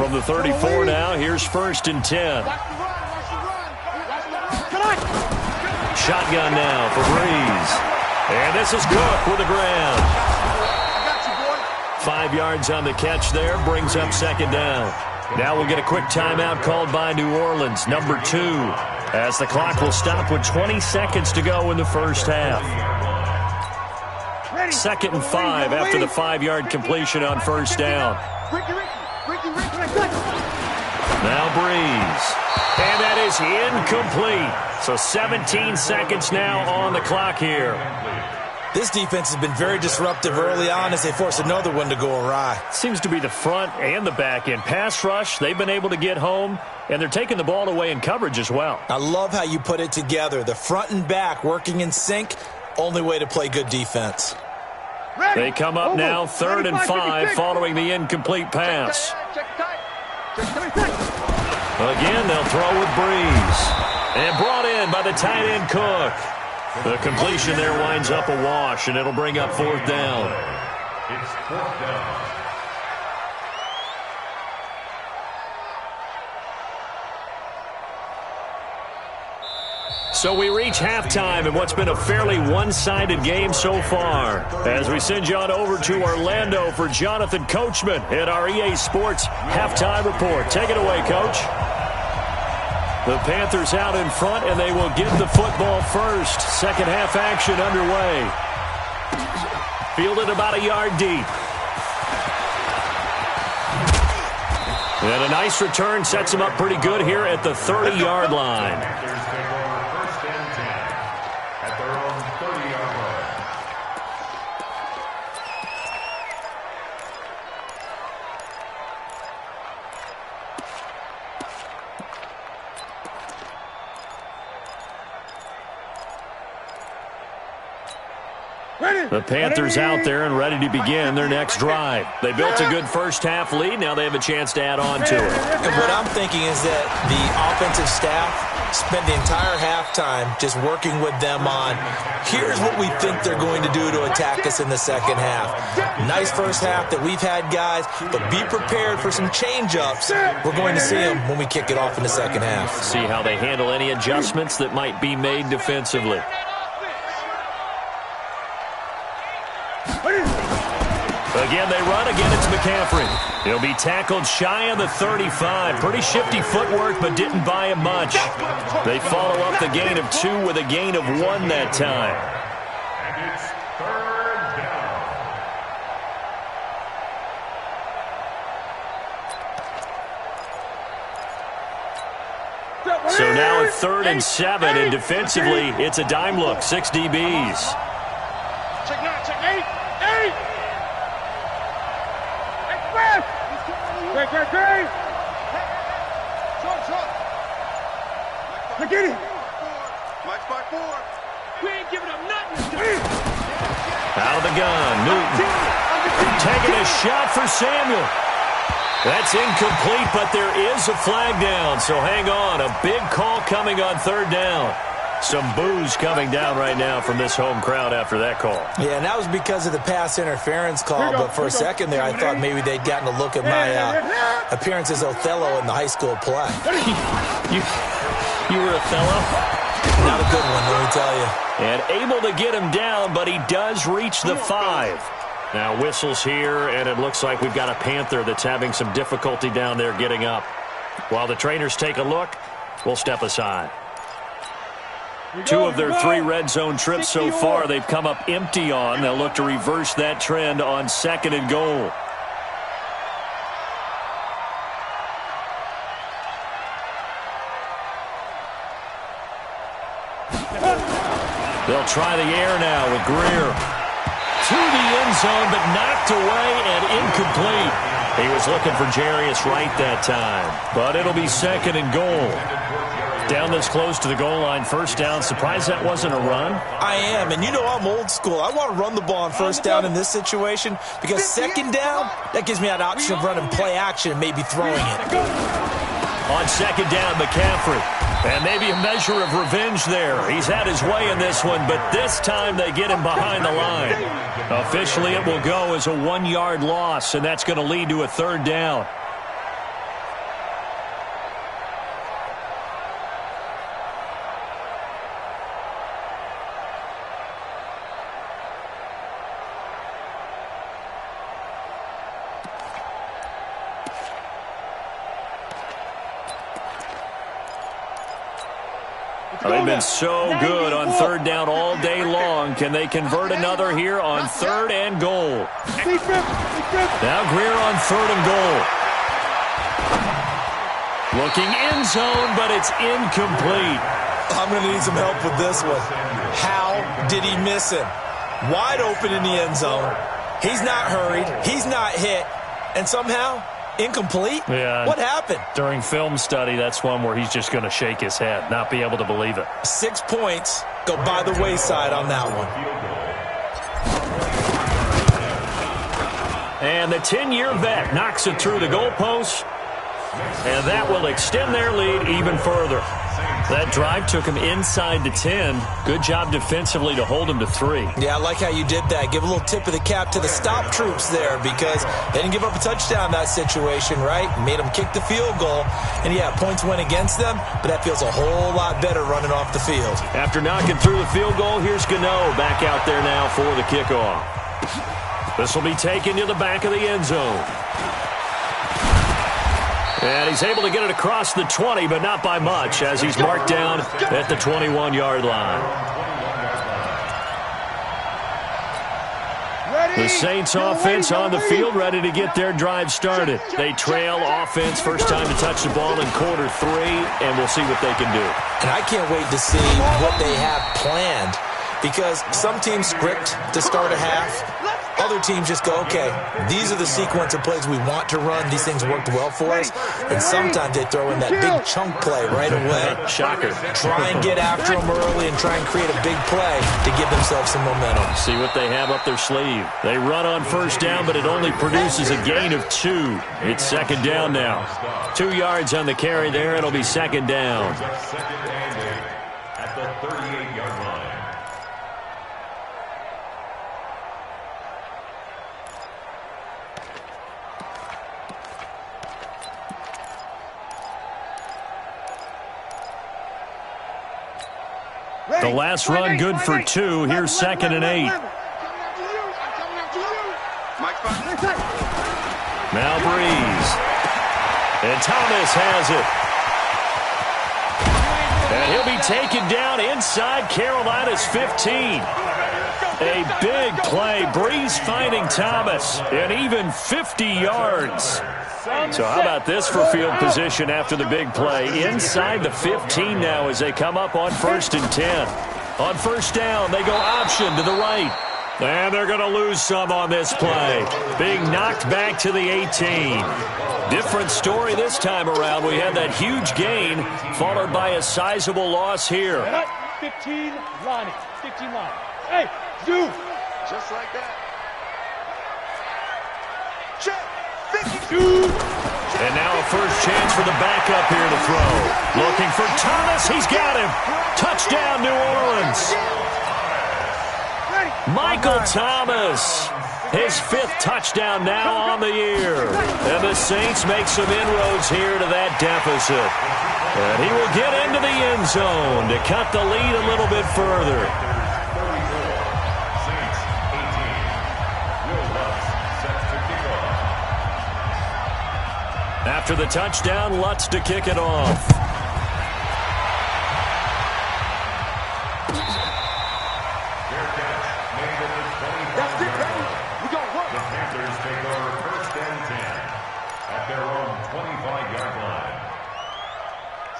From the 34 now, here's 1st and 10. Shotgun now for Breeze. And this is Cook with a grab. 5 yards on the catch there, brings up 2nd down. Now we'll get a quick timeout called by New Orleans, number 2, as the clock will stop with 20 seconds to go in the first half. 2nd and 5 after the 5-yard completion on 1st down. Now Breeze. And that is incomplete. So 17 seconds now on the clock here. This defense has been very disruptive early on as they force another one to go awry. Seems to be the front and the back end. Pass rush, they've been able to get home, and they're taking the ball away in coverage as well. I love how you put it together. The front and back working in sync, only way to play good defense. They come up now 3rd and 5 following the incomplete pass. Again, they'll throw with Breeze. And brought in by the tight end Cook. The completion there winds up a wash, and it'll bring up 4th down. It's 4th down. So we reach halftime in what's been a fairly one-sided game so far. As we send you on over to Orlando for Jonathan Coachman at our EA Sports Halftime Report. Take it away, Coach. The Panthers out in front, and they will get the football first. Second half action underway. Fielded about a yard deep. And a nice return sets them up pretty good here at the 30-yard line. The Panthers out there and ready to begin their next drive. They built a good first half lead. Now they have a chance to add on to it. And what I'm thinking is that the offensive staff spent the entire halftime just working with them on, here's what we think they're going to do to attack us in the second half. Nice first half that we've had, guys, but be prepared for some change-ups. We're going to see them when we kick it off in the second half. See how they handle any adjustments that might be made defensively. Again, they run. Again, it's McCaffrey. He'll be tackled shy of the 35. Pretty shifty footwork, but didn't buy him much. They follow up the gain of 2 with a gain of 1 that time. And it's 3rd down. So now at 3rd and 7, and defensively, it's a dime look. 6 DBs. Check 9, check 8. Great. Short. I get it. Mike's by 4. We ain't giving up nothing. Out of the gun, Newton. Taking a shot for Samuel. That's incomplete, but there is a flag down, so hang on. A big call coming on 3rd down. Some boos coming down right now from this home crowd after that call. Yeah, and that was because of the pass interference call, but for a second there I thought maybe they'd gotten a look at my appearance as Othello in the high school play. You were Othello? Not a good one, let me tell you. And able to get him down, but he does reach the 5. Now whistles here, and it looks like we've got a Panther that's having some difficulty down there getting up. While the trainers take a look, we'll step aside. 2 of their 3 red zone trips so far they've come up empty on. They'll look to reverse that trend on 2nd and goal. They'll try the air now with Greer. To the end zone, but knocked away and incomplete. He was looking for Jarius Wright that time, but it'll be 2nd and goal. Down this close to the goal line, 1st down. Surprised that wasn't a run? I am, and you know I'm old school. I want to run the ball on 1st down in this situation because 2nd down, that gives me that option of running play action and maybe throwing it. On 2nd down, McCaffrey. And maybe a measure of revenge there. He's had his way in this one, but this time they get him behind the line. Officially, it will go as a 1-yard loss, and that's going to lead to a 3rd down. They've been so good on third down all day long. Can they convert another here on third and goal? Now Greer on third and goal. Looking end zone, but it's incomplete. I'm going to need some help with this one. How did he miss him? Wide open in the end zone. He's not hurried. He's not hit. And somehow, incomplete? Yeah. What happened? During film study, that's one where he's just going to shake his head, not be able to believe it. 6 points go by the wayside on that one. And the 10-year vet knocks it through the goalpost. And that will extend their lead even further. That drive took him inside the 10. Good job defensively to hold him to 3. Yeah, I like how you did that. Give a little tip of the cap to the stop troops there because they didn't give up a touchdown in that situation, right? Made them kick the field goal. And, yeah, points went against them, but that feels a whole lot better running off the field. After knocking through the field goal, here's Gano back out there now for the kickoff. This will be taken to the back of the end zone. And he's able to get it across the 20, but not by much, as he's marked down at the 21-yard line. The Saints offense on the field, ready to get their drive started. They trail offense, first time to touch the ball in quarter 3, and we'll see what they can do. And I can't wait to see what they have planned, because some teams script to start a half. Other teams just go, okay, these are the sequence of plays we want to run. These things worked well for us. And sometimes they throw in that big chunk play right away. Shocker. Try and get after them early and try and create a big play to give themselves some momentum. See what they have up their sleeve. They run on first down, but it only produces a gain of 2. It's second down now. 2 yards on the carry there. It'll be second down. At the 38-yard line. The last run good for 2. Here's second and 8. Now Breeze. And Thomas has it. And he'll be taken down inside Carolina's 15. A big play. Breeze finding Thomas. And even 50 yards. So how about this for field position after the big play? Inside the 15 now as they come up on first and 10. On first down, they go option to the right. And they're going to lose some on this play. Being knocked back to the 18. Different story this time around. We had that huge gain followed by a sizable loss here. 15 Lonnie. 15 Lonnie. Hey, dude. Just like that. Check. 52. And now a first chance for the backup here to throw. Looking for Thomas. He's got him. Touchdown, New Orleans. Michael Thomas. His 5th touchdown now on the year. And the Saints make some inroads here to that deficit. And he will get into the end zone to cut the lead a little bit further. After the touchdown, Lutz to kick it off. That's it, baby. We got work. The Panthers take over first and 10 at their own 25-yard line.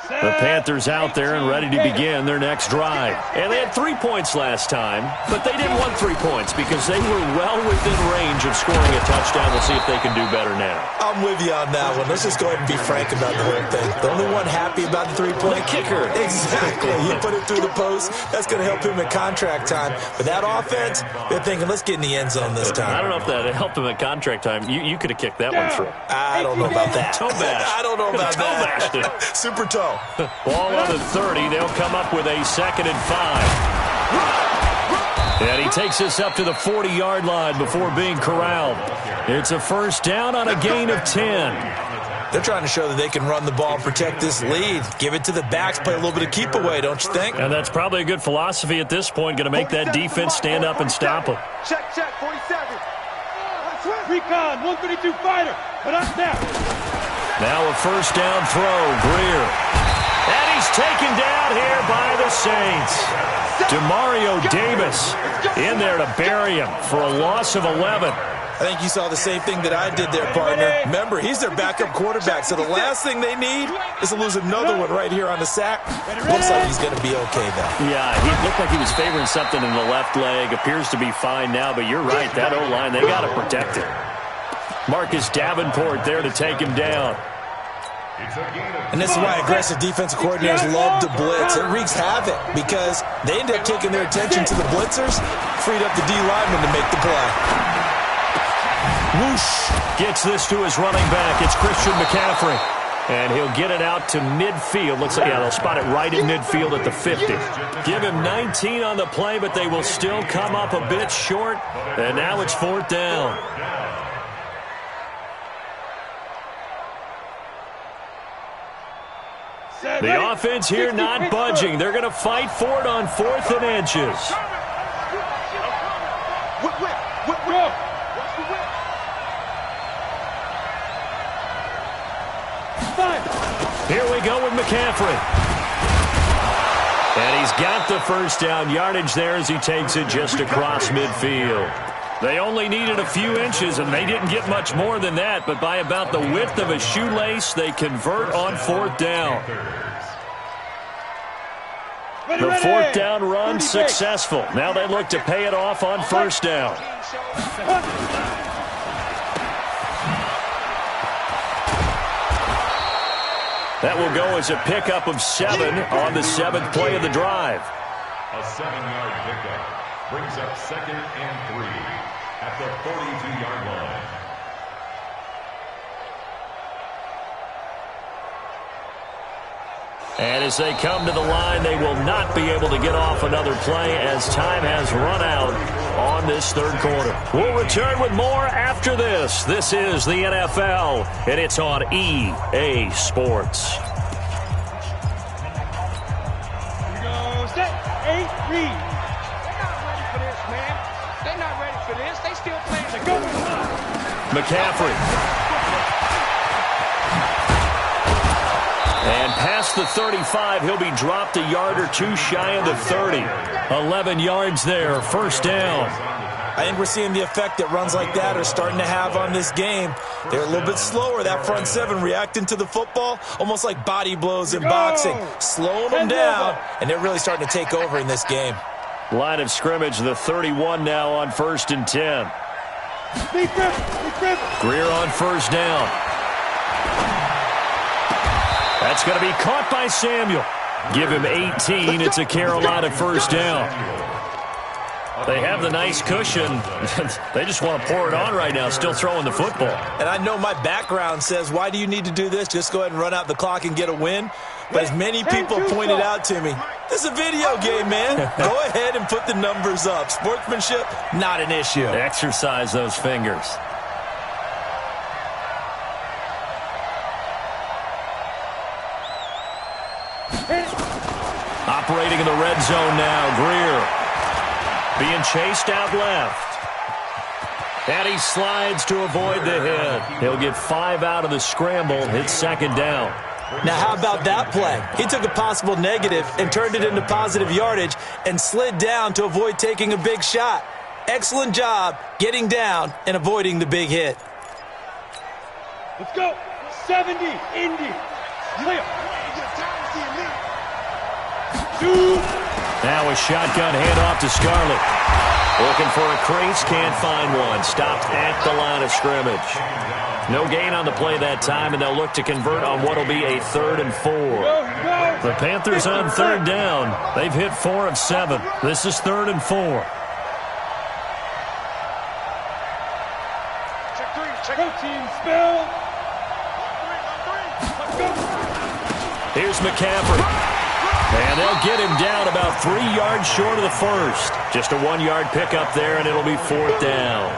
The Panthers out there and ready to begin their next drive. And they had 3 points last time, but they didn't want 3 points because they were well within range of scoring a touchdown. We'll see if they can do better now. I'm with you on that one. Let's just go ahead and be frank about the whole thing. The only one happy about the 3-point kicker. Exactly. He put it through the post. That's going to help him at contract time. But that offense, they're thinking, let's get in the end zone this time. I don't know if that helped him at contract time. You could have kicked that one through. I don't know about that. Toe bash. I don't know about Toe bashed it. that. Super toe. Ball on the 30. They'll come up with a second and 5. And he takes this up to the 40-yard line before being corralled. It's a first down on a gain of 10. They're trying to show that they can run the ball and protect this lead. Give it to the backs, play a little bit of keep away, don't you think? And that's probably a good philosophy at this point. Going to make that defense stand up and stop them. Check, 47. Recon, 132 fighter, but up now. Now a first down throw, Greer. And he's taken down out here by the Saints. Demario Davis in there to bury him for a loss of 11. I think you saw the same thing that I did there, partner. Remember, he's their backup quarterback, so the last thing they need is to lose another one right here on the sack. Looks like he's going to be okay, though. Yeah, he looked like he was favoring something in the left leg. Appears to be fine now, but you're right. That O-line, they got to protect it. Marcus Davenport there to take him down. And this is why aggressive defensive coordinators love to blitz. It wreaks havoc because they end up taking their attention to the blitzers, freed up the D lineman to make the play. Whoosh. Gets this to his running back. It's Christian McCaffrey. And he'll get it out to midfield. Looks like, yeah, they'll spot it right at midfield at the 50. Give him 19 on the play, but they will still come up a bit short. And now it's 4th down. The offense here not budging. They're going to fight for it on 4th and inches. Here we go with McCaffrey. And he's got the first down yardage there as he takes it just across midfield. They only needed a few inches, and they didn't get much more than that, but by about the width of a shoelace, they convert on 4th down. The 4th down run successful. Now they look to pay it off on 1st down. That will go as a pickup of 7 on the 7th play of the drive. A 7-yard pickup brings up 2nd and 3 at the 42-yard line. And as they come to the line, they will not be able to get off another play as time has run out on this 3rd quarter. We'll return with more after this. This is the NFL, and it's on EA Sports. Here goes set. 8, read. They're not ready for this, man. They're not ready for this. They still playing the go. McCaffrey. And past the 35, he'll be dropped a yard or two shy of the 30. 11 yards there, 1st down. I think we're seeing the effect that runs like that are starting to have on this game. They're a little bit slower, that front 7, reacting to the football, almost like body blows in boxing, slowing them down, and they're really starting to take over in this game. Line of scrimmage, the 31 now on 1st and 10. Greer on 1st down. That's going to be caught by Samuel. Give him 18. It's a Carolina 1st down. They have the nice cushion. They just want to pour it on right now, still throwing the football. And I know my background says, why do you need to do this? Just go ahead and run out the clock and get a win. But as many people pointed out to me, this is a video game, man. Go ahead and put the numbers up. Sportsmanship, not an issue. Exercise those fingers. Operating in the red zone now, Greer. Being chased out left. And he slides to avoid the hit. He'll get 5 out of the scramble. It's 2nd down. Now, how about that play? He took a possible negative and turned it into positive yardage and slid down to avoid taking a big shot. Excellent job getting down and avoiding the big hit. Let's go. 70, Indy. Clear. Now a shotgun handoff to Scarlett. Looking for a crease, can't find one. Stopped at the line of scrimmage. No gain on the play that time, and they'll look to convert on what will be a 3rd and 4. The Panthers on 3rd down. They've hit 4 of 7. This is 3rd and 4. Check 3. Check team spell. Here's McCaffrey. And they'll get him down about 3 yards short of the 1st. Just a 1-yard pickup there, and it'll be 4th down.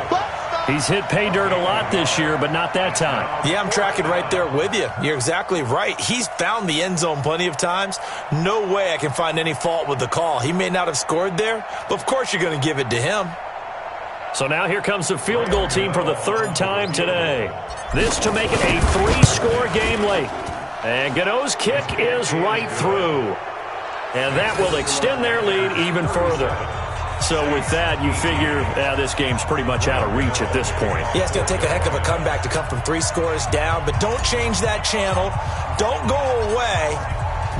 He's hit pay dirt a lot this year, but not that time. Yeah, I'm tracking right there with you. You're exactly right. He's found the end zone plenty of times. No way I can find any fault with the call. He may not have scored there, but of course you're going to give it to him. So now here comes the field goal team for the 3rd time today. This to make it a 3-score game late. And Gano's kick is right through. And that will extend their lead even further. So with that, you figure this game's pretty much out of reach at this point. Yeah, it's going to take a heck of a comeback to come from 3 scores down, but don't change that channel. Don't go away.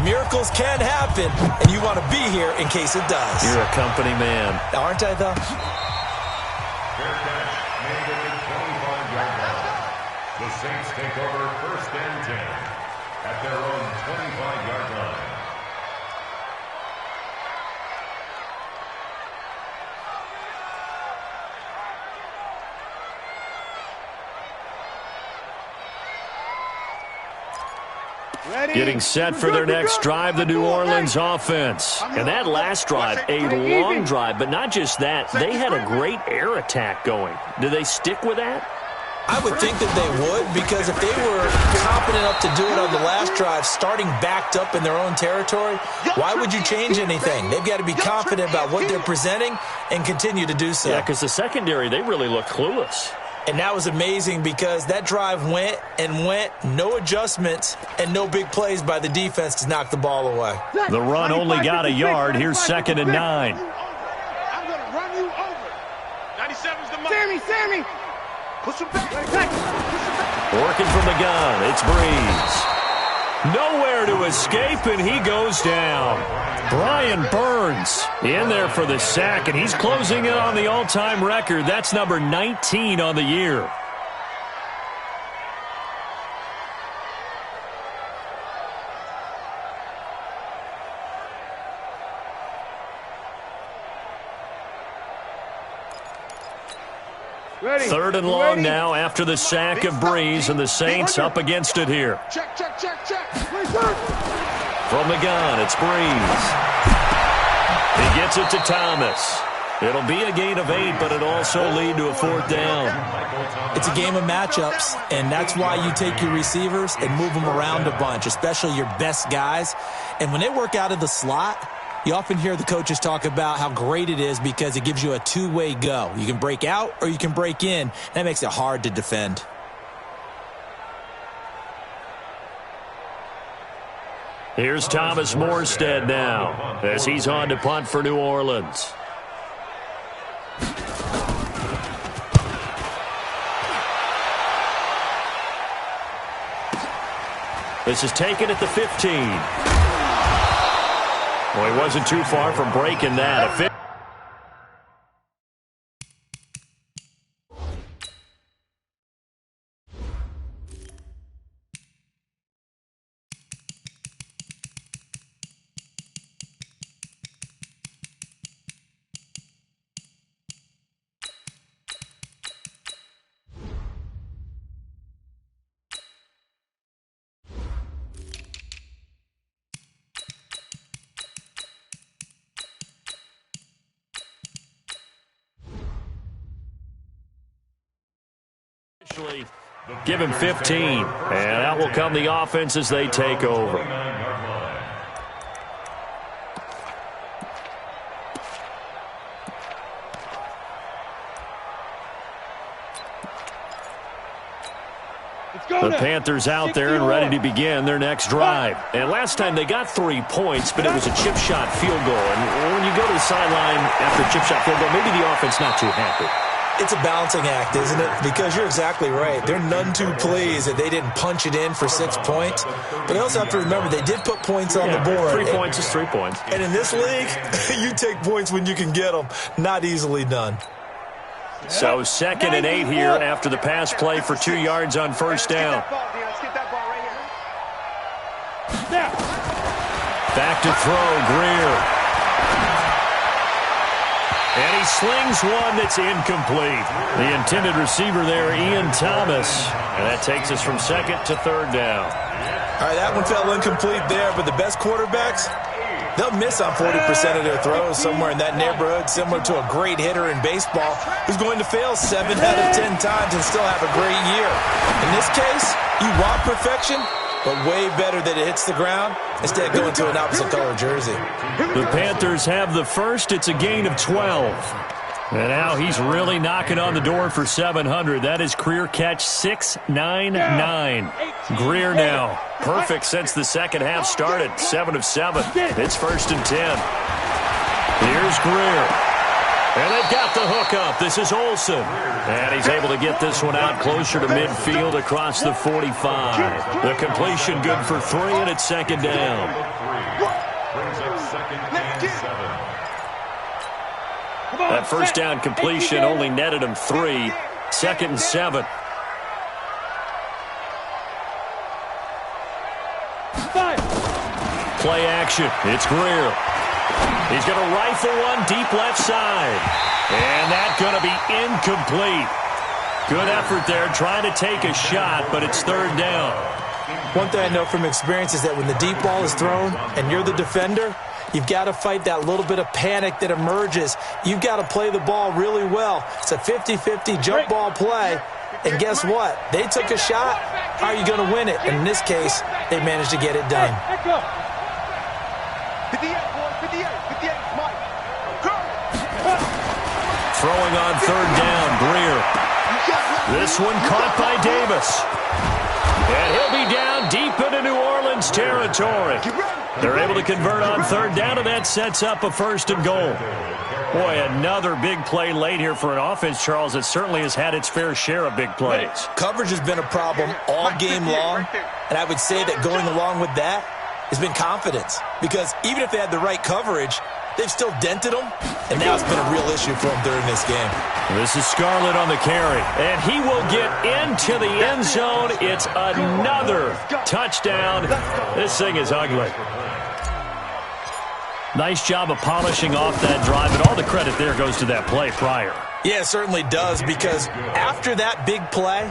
Miracles can happen, and you want to be here in case it does. You're a company man. Aren't I, though? Fair catch made at the 25-yard line. The Saints take over 1st and 10 at their own 25-yard line. Getting set for their next drive, the New Orleans offense. And that last drive, a long drive, but not just that. They had a great air attack going. Do they stick with that? I would think that they would, because if they were confident enough to do it on the last drive, starting backed up in their own territory, why would you change anything? They've got to be confident about what they're presenting and continue to do so. Yeah, because the secondary, they really look clueless. And that was amazing because that drive went and went, no adjustments, and no big plays by the defense to knock the ball away. The run only got a yard. Here's 2nd and 9. I'm going to run you over. 97's the mark. Sammy. Push him back. Working from the gun, it's Breeze. Nowhere to escape, and he goes down. Brian Burns in there for the sack, and he's closing in on the all-time record. That's number 19 on the year. Ready. 3rd and long now after the sack of Breeze, and the Saints up against it here. Check. From the gun, it's Breeze. He gets it to Thomas. It'll be a gain of 8, but it'll also lead to a 4th down. It's a game of matchups, and that's why you take your receivers and move them around a bunch, especially your best guys. And when they work out of the slot, you often hear the coaches talk about how great it is because it gives you a two-way go. You can break out or you can break in. That makes it hard to defend. Here's Thomas Morstead now as he's on to punt for New Orleans. This is taken at the 15. Well, he wasn't too far from breaking that. Give him 15, and that will come the offense as they take over. The Panthers out there and ready to begin their next drive. And last time they got 3 points, but it was a chip shot field goal. And when you go to the sideline after a chip shot field goal, maybe the offense not too happy. It's a balancing act, isn't it? Because you're exactly right. They're none too pleased that they didn't punch it in for 6 points. But they also have to remember they did put points on the board. 3 points is 3 points. And in this league, you take points when you can get them. Not easily done. So 2nd and 8 here after the pass play for 2 yards on 1st down. Back to throw, Greer. And he slings one that's incomplete. The intended receiver there, Ian Thomas. And that takes us from 2nd to 3rd down. All right, that one fell incomplete there, but the best quarterbacks, they'll miss on 40% of their throws somewhere in that neighborhood, similar to a great hitter in baseball who's going to fail 7 out of 10 times and still have a great year. In this case, you want perfection, but way better that it hits the ground instead of going to an opposite color jersey. The Panthers have the first. It's a gain of 12. And now he's really knocking on the door for 700. That is career catch 699. Greer now. Perfect since the second half started. 7 of 7. It's 1st and 10. Here's Greer. And they've got the hook up. This is Olsen. And he's able to get this one out closer to midfield across the 45. The completion good for 3, and it's 2nd down. Brings up 2nd and 7. That first down completion only netted him 3. 2nd and 7. Play action. It's Greer. He's going to rifle one deep left side. And that's going to be incomplete. Good effort there trying to take a shot, but it's 3rd down. One thing I know from experience is that when the deep ball is thrown and you're the defender, you've got to fight that little bit of panic that emerges. You've got to play the ball really well. It's a 50-50 jump ball play. And guess what? They took a shot. How are you going to win it? And in this case, they managed to get it done. Throwing on 3rd down, Greer. This one caught by Davis. And he'll be down deep into New Orleans territory. They're able to convert on 3rd down, and that sets up a 1st and goal. Boy, another big play late here for an offense, Charles, that certainly has had its fair share of big plays. Coverage has been a problem all game long, and I would say that going along with that has been confidence. Because even if they had the right coverage, they've still dented them, and now it's been a real issue for them during this game. This is Scarlett on the carry, and he will get into the end zone. It's another touchdown. This thing is ugly. Nice job of polishing off that drive, and all the credit there goes to that play prior. Yeah, it certainly does, because after that big play,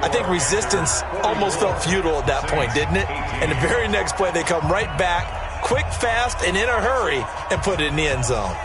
I think resistance almost felt futile at that point, didn't it? And the very next play, they come right back, quick, fast, and in a hurry, and put it in the end zone.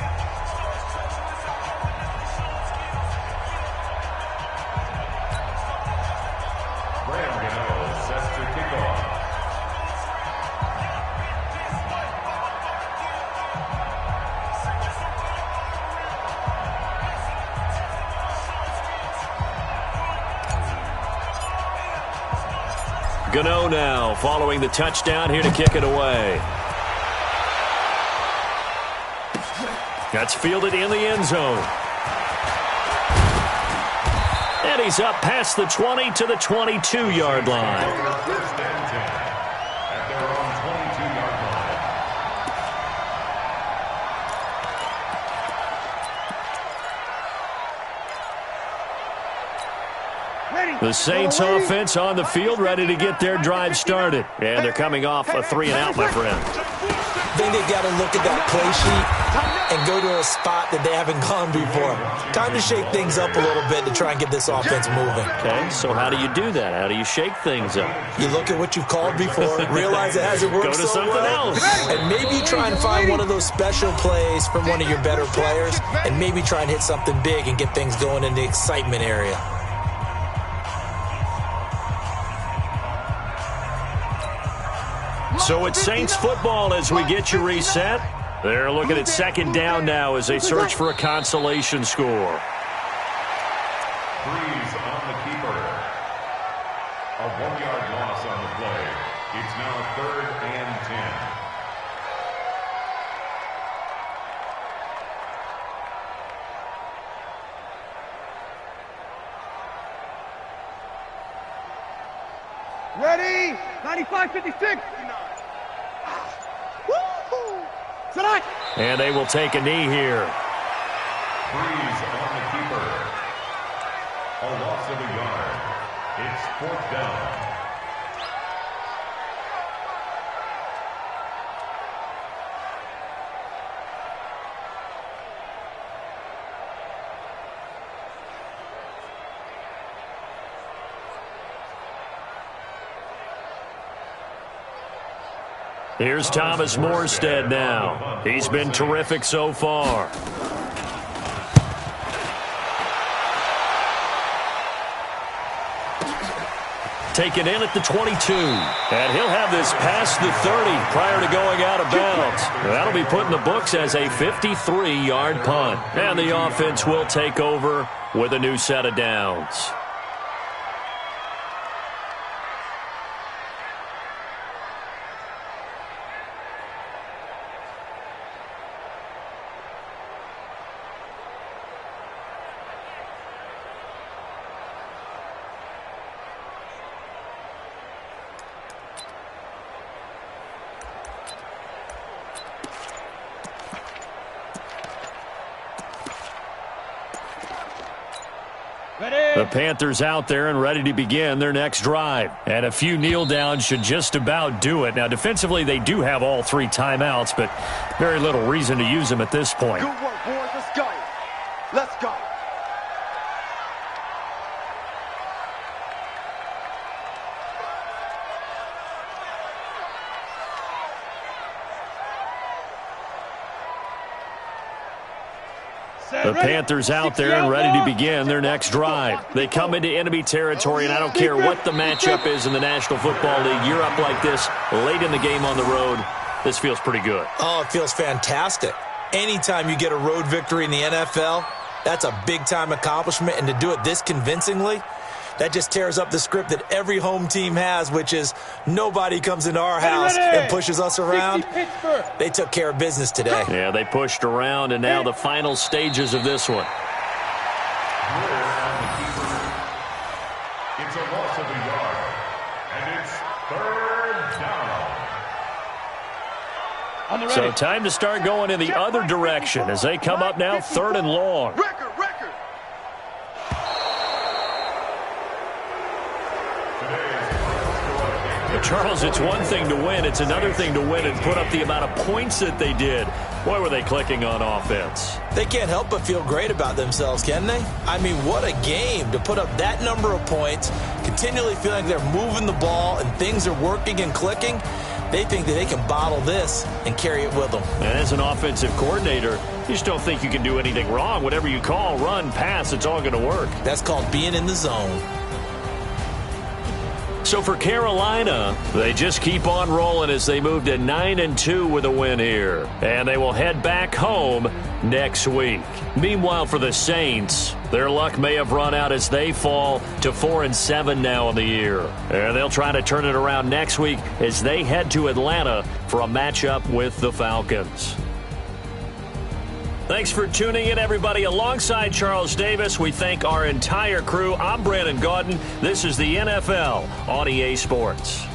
Gano now following the touchdown here to kick it away. That's fielded in the end zone. And he's up past the 20 to the 22-yard line. The Saints offense on the field, ready to get their drive started. And they're coming off a 3-and-out, my friend. I think they've got to look at that play sheet and go to a spot that they haven't gone before. Time to shake things up a little bit to try and get this offense moving. Okay, so how do you do that? How do you shake things up? You look at what you've called before, realize it hasn't worked so well. Go to something else. And maybe try and find one of those special plays from one of your better players, and maybe try and hit something big and get things going in the excitement area. So it's Saints football as we get you reset. They're looking at 2nd down now as they search for a consolation score. Freeze on the keeper. A 1-yard loss on the play. It's now 3rd and 10. Ready? 95-56. And they will take a knee here. Freeze on the keeper. A loss of a yard. It's 4th down. Here's Thomas Morstead now. He's been terrific so far. taken in at the 22. And he'll have this past the 30 prior to going out of bounds. That'll be put in the books as a 53-yard punt. And the offense will take over with a new set of downs. The Panthers out there and ready to begin their next drive. And a few kneel downs should just about do it. Now, defensively, they do have all 3 timeouts, but very little reason to use them at this point. Good work, boys. Let's go. Let's go. The Panthers out there and ready to begin their next drive. They come into enemy territory, and I don't care what the matchup is in the National Football League. You're up like this late in the game on the road. This feels pretty good. Oh, it feels fantastic. Anytime you get a road victory in the NFL, that's a big-time accomplishment, and to do it this convincingly, that just tears up the script that every home team has, which is nobody comes into our house and pushes us around. They took care of business today. Yeah, they pushed around, and now the final stages of this one. It's a loss of a yard, and it's 3rd down. So time to start going in the other direction as they come up now 3rd and long. Charles, it's one thing to win. It's another thing to win and put up the amount of points that they did. Boy, were they clicking on offense. They can't help but feel great about themselves, can they? I mean, what a game to put up that number of points, continually feeling like they're moving the ball and things are working and clicking. They think that they can bottle this and carry it with them. And as an offensive coordinator, you just don't think you can do anything wrong. Whatever you call, run, pass, it's all going to work. That's called being in the zone. So for Carolina, they just keep on rolling as they move to 9-2 with a win here. And they will head back home next week. Meanwhile, for the Saints, their luck may have run out as they fall to 4-7 now in the year. And they'll try to turn it around next week as they head to Atlanta for a matchup with the Falcons. Thanks for tuning in, everybody. Alongside Charles Davis, we thank our entire crew. I'm Brandon Gaudin. This is the NFL on EA Sports.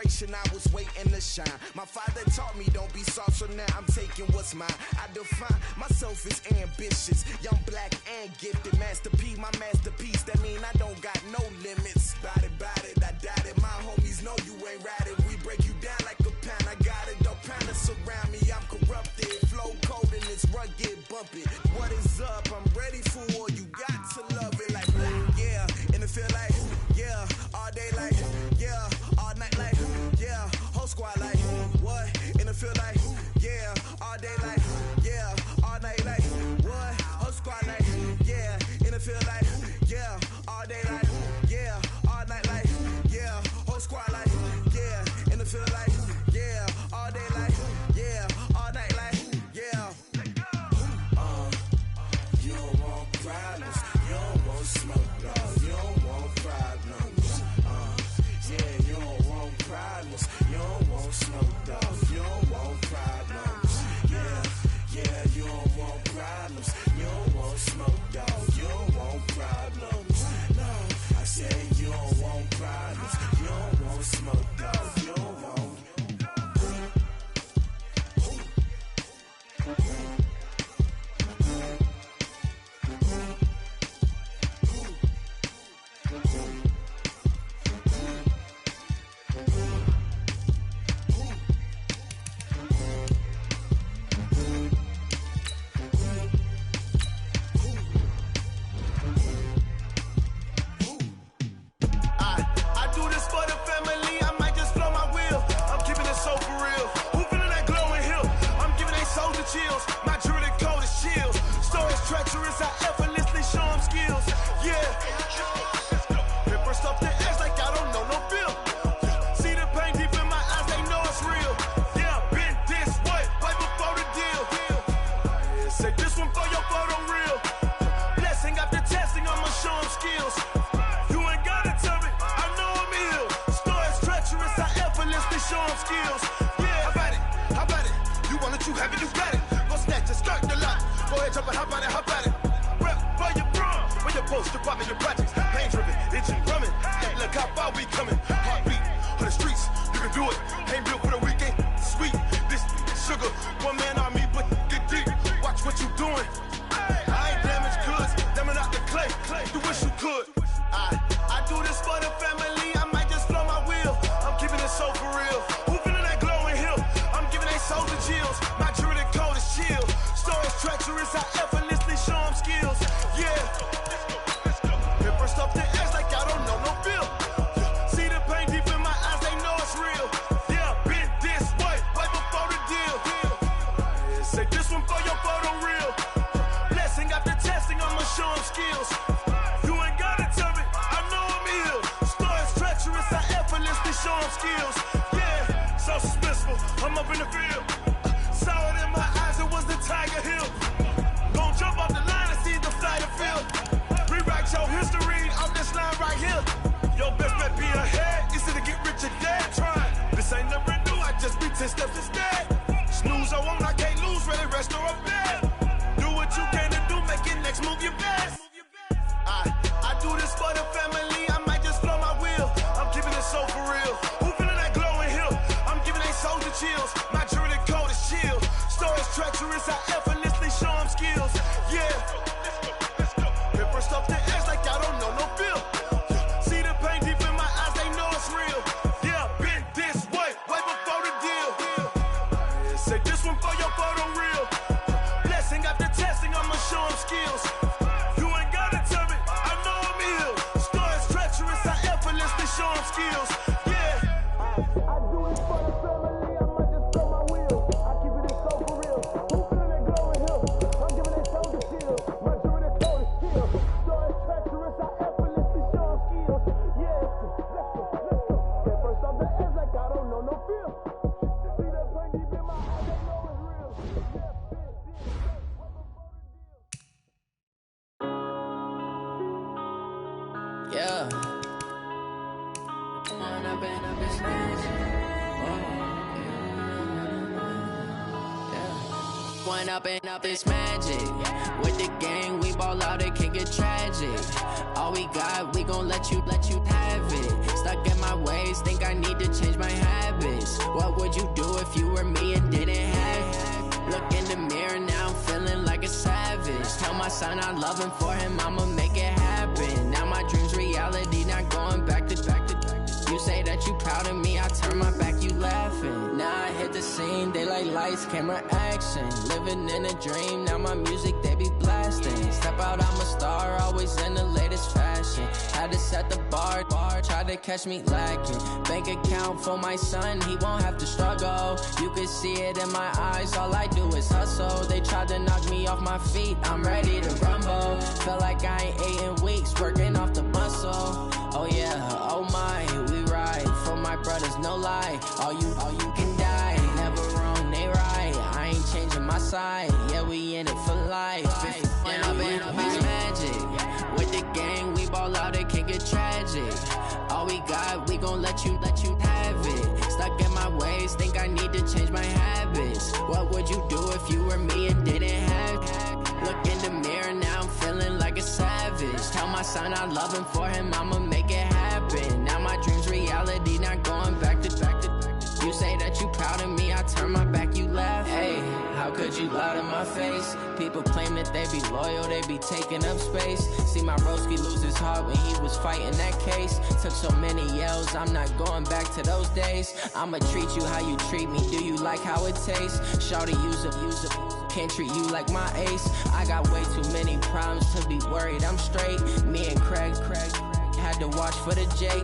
generation, I was waiting to shine. My father taught me don't be soft, so now I'm taking what's mine. I define myself as ambitious, young, black, and gifted. Master P, my masterpiece, that mean I don't got no limits. Bout it, I doubt it. My homies know you ain't ratted. We break you down like a pound. I got it, don't pound to surround me. I'm corrupted, flow cold and it's rugged, bumpy. What is up? I'm ready for war. You got to love it like yeah, and it feel like yeah, all day like yeah, all night like yeah, whole squad like what? And it feel like yeah, all day like yeah, all night like what? Whole squad like yeah, and it feel like yeah, all day like yeah, all night like yeah, whole squad like yeah, and it feel like yeah, all day like yeah, all night like yeah. You don't want problems, you don't want smoke, dog. You don't want problems. Yeah, you don't want problems, you don't want smoke, dog. You don't want problems. Yeah, you don't want problems, you don't want smoke, dog. You don't want problems. No, I said you don't want problems, you don't want smoke, dog. You don't want. I do this for the family, I might just blow my wheel. I'm keeping it so for real. Who feeling that glowing hill? I'm giving they soldier chills. My jewelry cold as chills. Stories treacherous, I effortlessly show them skills. Yeah. Hit first up the edge like I don't know no feel. See the pain deep in my eyes, they know it's real. Yeah, been this way, right before the deal. Say this one for your photo real. Blessing after testing, I'ma show them skills. You ain't gotta tell me, I know I'm ill. Stories treacherous, I effortlessly show them skills. Yeah, how about it? You want it, you have it, you got it. Go snatch it, start the lot. Go ahead, jump it, hop on it, hop at it. Rep for your bro, for your poster, popping your projects. Pain driven, itching, drumming. Look how far we coming. Heartbeat for the streets, you can do it. Ain't built for the weekend, sweet. This sugar, one man army, but get deep. Watch what you doing. I ain't damaged goods, damn out the clay. You wish you could. I do this for the family, I might just blow my wheel. I'm keeping it so for real. Who feeling that glowing hill? I'm giving they soldier chills. My jewelry cold is chill. Stories treacherous, I effortlessly show them skills. Yeah. Hit first up the edge like I don't know no feel. See the pain deep in my eyes, they know it's real. Yeah, been this way, right before the deal. Say this one for your photo real. Blessing after testing, I'ma show them skills. You ain't gotta tell me, I know I'm ill. Stories treacherous, I effortlessly show them skills. Yeah, so suspenseful, I'm up in the field. Saw it in my eyes, it was the Tiger Hill. Gon' jump off the line and see the flight of field. Rewrite your history on this line right here. Your best bet be ahead, easy to get rich or dead. Trying, this ain't never new, I just be 10 steps instead. Snooze I won't, I can't lose, ready, rest or up bed. Do what you can to do, make it next move your best. I do this for the family, I might just blow my wheel. I'm keeping it so for real. Who feeling that glowing hill? I'm giving they soldier chills. My jewelry cold is chill. Stories treacherous, I effortlessly show them skills. Yeah. Hit first up the edge like I don't know no feel. See the pain deep in my eyes, they know it's real. Yeah, been this way, right before the deal. Say this one for your photo real. Blessing after testing, I'ma show them skills. You ain't gotta tell me, I know I'm ill. Stories treacherous, I effortlessly show them skills. Yeah. I do it for the family, I might just blow my wheel. I keep it so for real. Who feeling that glowing hill? I'm giving they soldier shield. My jewelry cold is chill. Stories treacherous, I effortlessly show them skills. Yeah, let's go. Get first off the edge like I don't know no feel. See that pain deep in my eyes, they know it's real. Yeah. One up and up, it's magic. With the gang, we ball out, it can get tragic. All we got, we gon' let you have it. Stuck in my ways, think I need to change my habits. What would you do if you were me and didn't have it? Look in the mirror now, I'm feeling like a savage. Tell my son I love him, for him I'ma make it happen. Now my dream's reality, not going back to. You say that you proud of me, I turn my back, you laughing. Now I hit the scene, they like lights, camera, action. Living in a dream, now my music, they be blasting. Step out, I'm a star, always in the latest fashion. Had to set the bar, try to catch me lacking. Bank account for my son, he won't have to struggle. You can see it in my eyes, all I do is hustle. They tried to knock me off my feet, I'm ready to rumble. Felt like I ain't ate in weeks, working off the muscle. Oh yeah, oh my, we ride for my brothers, no lie. All you can die, never wrong, they right. I ain't changing my side, yeah, we in it for life. And I've been magic with the gang, we ball out, it can get tragic. All we got, we gon' let you have it. Stuck in my ways, think I need to change my habits. What would you do if you were me and didn't have it? Look in the mirror now, I'm feeling like a savage. Tell my son I love him, for him I'ma make it happen. Now my dream's reality, not going back to. You say that you proud of me, I turn my back, you laugh. Hey, how could you lie to my face? People claim that they be loyal, they be taking up space. See my broski lose his heart when he was fighting that case. Took so many yells, I'm not going back to those days. I'ma treat you how you treat me, do you like how it tastes? Shawty, use a can't treat you like my ace. I got way too many problems to be worried, I'm straight. Me and Craig had to watch for the J.